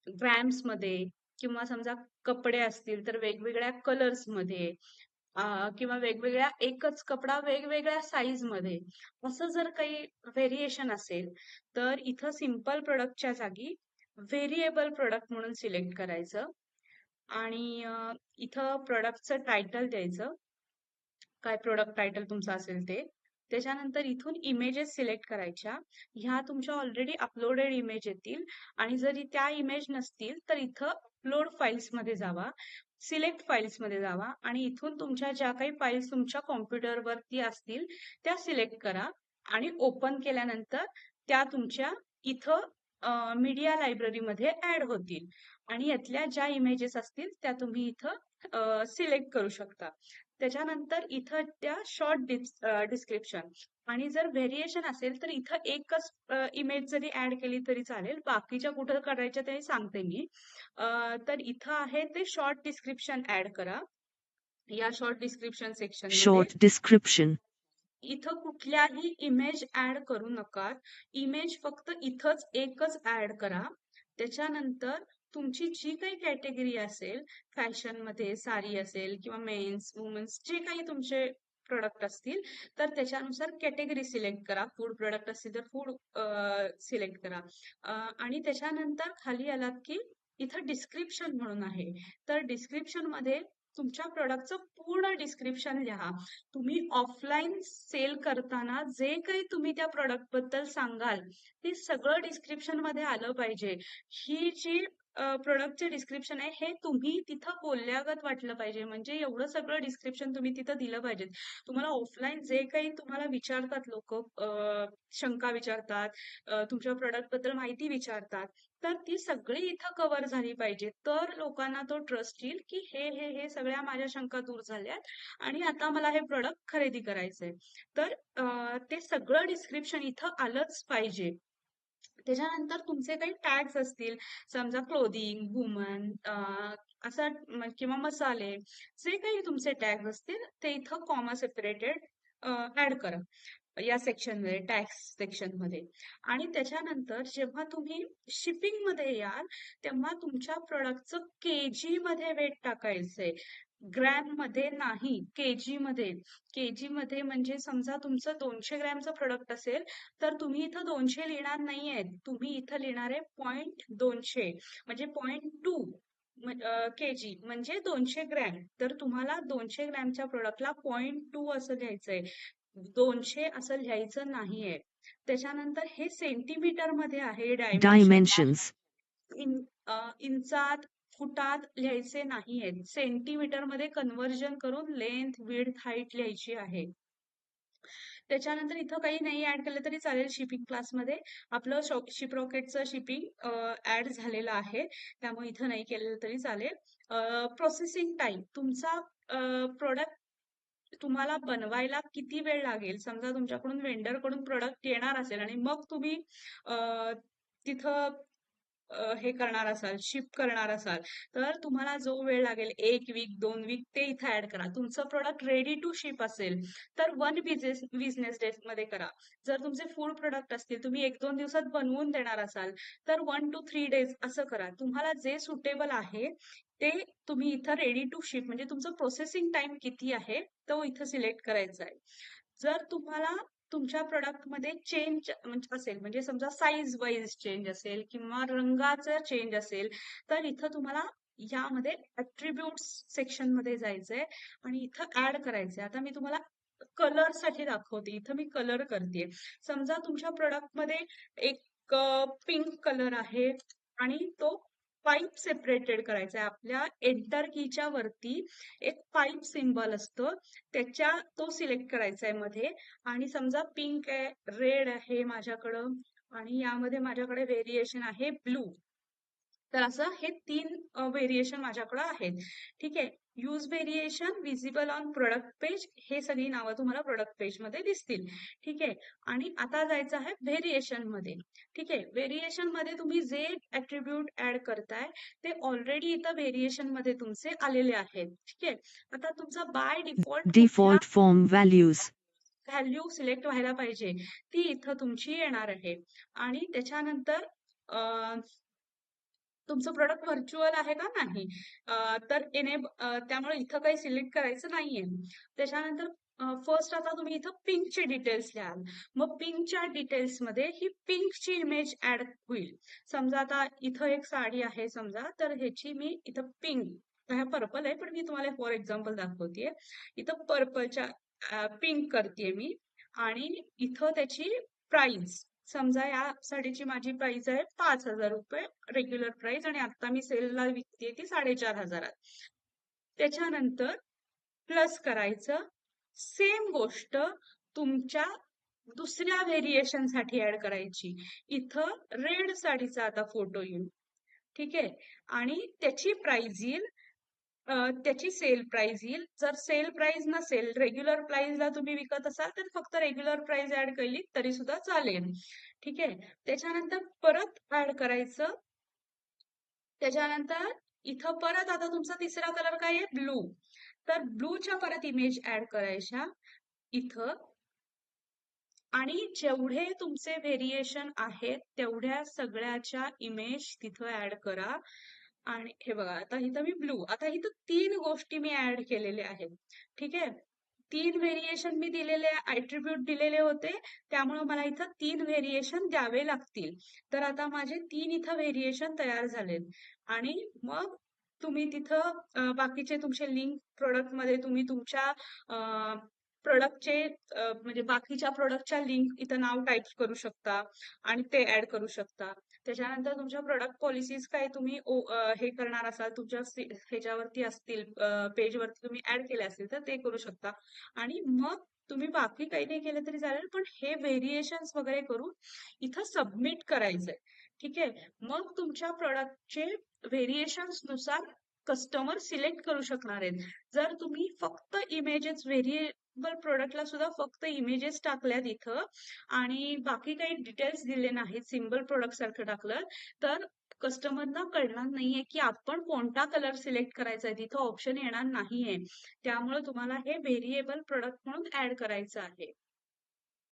ग्रॅम्समध्ये किंवा समजा कपडे असतील तर वेगवेगळ्या कलर्समध्ये किंवा वेगवेगळ्या एकच कपडा वेगवेगळ्या साईजमध्ये असं जर काही व्हेरिएशन असेल तर इथं सिंपल प्रोडक्टच्या जागी व्हेरिएबल प्रोडक्ट म्हणून सिलेक्ट करायचं आणि इथं प्रोडक्टचं टायटल द्यायचं. काय प्रोडक्ट टायटल तुमचं असेल ते. त्याच्यानंतर इथून इमेजेस सिलेक्ट करायच्या. ह्या तुमच्या ऑलरेडी अपलोडेड इमेज येतील आणि जरी त्या इमेज नसतील तर इथं अपलोड फाईल्समध्ये जावा, सिलेक्ट फाईल्समध्ये जावा आणि इथून तुमच्या ज्या काही फाईल्स तुमच्या कॉम्प्युटरवरती असतील त्या सिलेक्ट करा आणि ओपन केल्यानंतर त्या तुमच्या इथं मीडिया लायब्ररीमध्ये ऍड होतील आणि यातल्या ज्या इमेजेस असतील त्या तुम्ही इथं सिलेक्ट करू शकता. त्याच्यानंतर इथं त्या शॉर्ट डिस्क्रिप्शन आणि जर व्हेरिएशन असेल तर इथं एकच इमेज जरी ऍड केली तरी चालेल. बाकीच्या कुठं करायच्या ते सांगते मी. तर इथं आहे ते शॉर्ट डिस्क्रिप्शन ऍड करा. या शॉर्ट डिस्क्रिप्शन सेक्शन मध्ये Short description. इथं कुठल्याही इमेज ऍड करू नका. इमेज फक्त इथंच एकच ऍड करा. त्याच्यानंतर तुमची जी काही कॅटेगरी असेल, फॅशन मध्ये साडी असेल किंवा मेन्स वुमन्स जे काही तुमचे प्रोडक्ट असतील तर त्याच्यानुसार कॅटेगरी सिलेक्ट करा. फूड प्रोडक्ट असतील तर फूड सिलेक्ट करा. आणि त्याच्यानंतर खाली आलात की इथं डिस्क्रिप्शन म्हणून आहे. तर डिस्क्रिप्शन मध्ये तुमच्या प्रोडक्टचं पूर्ण डिस्क्रिप्शन लिहा. तुम्ही ऑफलाईन सेल करताना जे काही तुम्ही त्या प्रोडक्ट बद्दल सांगाल ते सगळं डिस्क्रिप्शन मध्ये आलं पाहिजे. ही जी प्रोडक्टचे डिस्क्रिप्शन आहे हे तुम्ही तिथं बोलल्यागत वाटलं पाहिजे. म्हणजे एवढं सगळं डिस्क्रिप्शन तुम्ही तिथं दिलं पाहिजे. तुम्हाला ऑफलाईन जे काही तुम्हाला विचारतात लोक, शंका विचारतात, तुमच्या प्रोडक्ट बद्दल माहिती विचारतात, तर ती सगळी इथं कव्हर झाली पाहिजे. तर लोकांना तो ट्रस्ट येईल की हे सगळ्या माझ्या शंका दूर झाल्यात आणि आता मला हे प्रोडक्ट खरेदी करायचंय. तर ते सगळं डिस्क्रिप्शन इथं आलंच पाहिजे. त्याच्यानंतर तुमचे काही टॅग्स असतील, समजा क्लोदिंग, वुमन किंवा मसाले, जे काही तुमचे टॅग्स असतील ते इथं कॉमा सेपरेटेड ऍड करा या सेक्शन मध्ये, टॅक्स सेक्शन मध्ये. आणि त्याच्यानंतर जेव्हा तुम्ही शिपिंग मध्ये याल तेव्हा तुमच्या प्रोडक्टचं केजी मध्ये वेट टाकायचंय, ग्रॅम मध्ये नाही, केजी मध्ये. केजी मध्ये म्हणजे समजा तुमचं 200 ग्रॅमचं प्रोडक्ट असेल तर तुम्ही इथं 200 लिहिणार नाहीये, तुम्ही इथं लिहिणार आहे 0.200 म्हणजे 0.2 केजी म्हणजे 200 ग्रॅम. तर तुम्हाला 200 ग्रॅमच्या प्रोडक्टला 0.2 असं लिहायचंय, 200 असं लिहायचं नाहीये. त्याच्यानंतर हे सेंटीमीटर मध्ये आहे डायमेन्शन, Dimensions. इंचात फुटात लिहायचे नाहीयेत. सेंटीमीटर मध्ये कन्व्हर्जन करून लेंथ विड्थ हाईट लिहायची आहे. त्याच्यानंतर इथं काही नाही ऍड केलं तरी चालेल. शिपिंग क्लासमध्ये आपलं शिपरॉकेटचं शिपिंग ऍड झालेलं आहे, त्यामुळे इथं नाही केलेलं तरी चालेल. प्रोसेसिंग टाइम, तुमचा प्रोडक्ट तुम्हाला बनवायला किती वेळ लागेल. समजा तुमच्याकडून वेंडर कडून प्रोडक्ट येणार असेल आणि मग तुम्ही तिथं हे करणार असाल, शिप करणार असाल तर तुम्हाला जो वेळ लागेल 1 वीक 2 वीक ते इथं ऍड करा. तुमचं प्रोडक्ट रेडी टू शिप असेल तर 1 बिझनेस डे मध्ये करा. जर तुमचे फूड प्रोडक्ट असतील, तुम्ही 1-2 दिवसात बनवून देणार असाल तर 1 to 3 days असं करा. तुम्हाला जे सुटेबल आहे ते तुम्ही इथं रेडी टू शिप म्हणजे तुमचं प्रोसेसिंग टाइम किती आहे तो इथं सिलेक्ट करायचा आहे. जर तुम्हाला तुमच्या प्रोडक्टमध्ये चेंज असेल, म्हणजे समजा साईज वाईज चेंज असेल किंवा रंगाचं चेंज असेल तर इथं तुम्हाला यामध्ये ऍट्रिब्यूट्स सेक्शन मध्ये जायचंय आणि इथं ऍड करायचंय. आता मी तुम्हाला कलर साठी दाखवते. इथं मी कलर करते. समजा तुमच्या प्रोडक्ट मध्ये एक पिंक कलर आहे आणि तो पाईप सेपरेटेड करायचा आहे. आपल्या एंटर कीच्या वरती एक पाईप सिम्बॉल असतो, त्याच्या तो सिलेक्ट करायचा आहे मध्ये. आणि समजा पिंक आहे, रेड आहे माझ्याकडं आणि यामध्ये माझ्याकडे व्हेरिएशन आहे ब्लू. तर असं हे 3 व्हेरिएशन माझ्याकडे आहेत. ठीक आहे. Use variation, visible on product page, हे सगळी नावं तुम्हाला प्रोडक्ट पेज मध्ये दिसतील. ठीक आहे. आणि आता जायचं आहे व्हेरिएशन मध्ये. ठीक आहे. व्हेरिएशन मध्ये तुम्ही जे ऍट्रिब्यूट ऍड करताय ते ऑलरेडी इथं व्हेरिएशन मध्ये तुमचे आलेले आहेत. ठीक आहे. आता तुमचा बाय डिफॉल्ट कुठला Default form values. Value select व्हायला पाहिजे ती इथं तुमची येणार आहे. आणि त्याच्यानंतर तुमचं प्रोडक्ट व्हर्च्युअल आहे का नाही. तर त्यामुळे इथं काही सिलेक्ट करायचं नाहीये. त्याच्यानंतर फर्स्ट आता तुम्ही इथं पिंकचे डिटेल्स लिहाल. मग पिंकच्या डिटेल्समध्ये ही पिंकची इमेज ऍड होईल. समजा आता इथं एक साडी आहे समजा, तर ह्याची मी इथं पिंक, हा पर्पल आहे पण मी तुम्हाला फॉर एक्झाम्पल दाखवतेय. इथं पर्पलच्या पिंक करतेय मी, आणि इथं त्याची प्राइस, समजा या साडीची माझी प्राइस आहे 5,000 रुपये रेग्युलर प्राइस, आणि आता मी सेलला विकते ती 4,500. त्याच्यानंतर प्लस करायचं. सेम गोष्ट तुमच्या दुसऱ्या व्हेरिएशन साठी ऍड करायची. इथं रेड साडीचा आता फोटो येईल, ठीक आहे, आणि त्याची प्राइस येईल, त्याची सेल प्राइस येईल. जर सेल प्राइस नसेल, रेग्युलर प्राइसला तुम्ही विकत असाल तर फक्त रेग्युलर प्राइस ऍड केली तरी सुद्धा चालेल, ठीक आहे. त्याच्यानंतर परत ऍड करायचं. त्याच्यानंतर इथं परत आता तुमचा तिसरा कलर काय आहे, ब्लू. तर ब्लूच्या परत इमेज ऍड करायच्या इथं, आणि जेवढे तुमचे व्हेरिएशन आहेत तेवढ्या सगळ्याच्या इमेज तिथं ऍड करा. आणि हे बघा, आता इथं मी ब्लू, आता इथं 3 गोष्टी मी ऍड केलेल्या आहेत, ठीक आहे. 3 व्हेरिएशन मी दिलेले, ऍट्रिब्यूट दिलेले होते, त्यामुळे मला इथं 3 व्हेरिएशन द्यावे लागतील. तर आता माझे 3 इथं व्हेरिएशन तयार झालेत. आणि मग तुम्ही तिथं बाकीचे तुमचे लिंक प्रोडक्ट मध्ये तुम्ही तुमच्या प्रोडक्टचे म्हणजे बाकीच्या प्रोडक्टच्या लिंक इथं नाव टाईप करू शकता आणि ते ऍड करू शकता. त्याच्यानंतर तुमच्या प्रोडक्ट पॉलिसीज काय तुम्ही हे करणार असाल, तुमच्या ह्याच्यावरती असतील, पेजवरती तुम्ही ऍड केले असतील तर ते करू शकता. आणि मग तुम्ही बाकी काही नाही केलं तरी चालेल, पण हे व्हेरिएशन्स वगैरे करून इथं सबमिट करायचंय, ठीक आहे. मग तुमच्या प्रोडक्टचे व्हेरिएशन्स नुसार कस्टमर सिलेक्ट करू शकणार आहेत. जर तुम्ही फक्त इमेजेस, व्हेरिएबल प्रोडक्टला सुद्धा फक्त इमेजेस टाकल्यात इथं आणि बाकी काही डिटेल्स दिले नाहीत, सिंगल प्रोडक्ट सारखं टाकलं, तर कस्टमरना कळणार नाहीये की आपण कोणता कलर सिलेक्ट करायचा आहे, तिथं ऑप्शन येणार नाहीये. त्यामुळे तुम्हाला हे व्हेरिएबल प्रोडक्ट म्हणून ऍड करायचं आहे.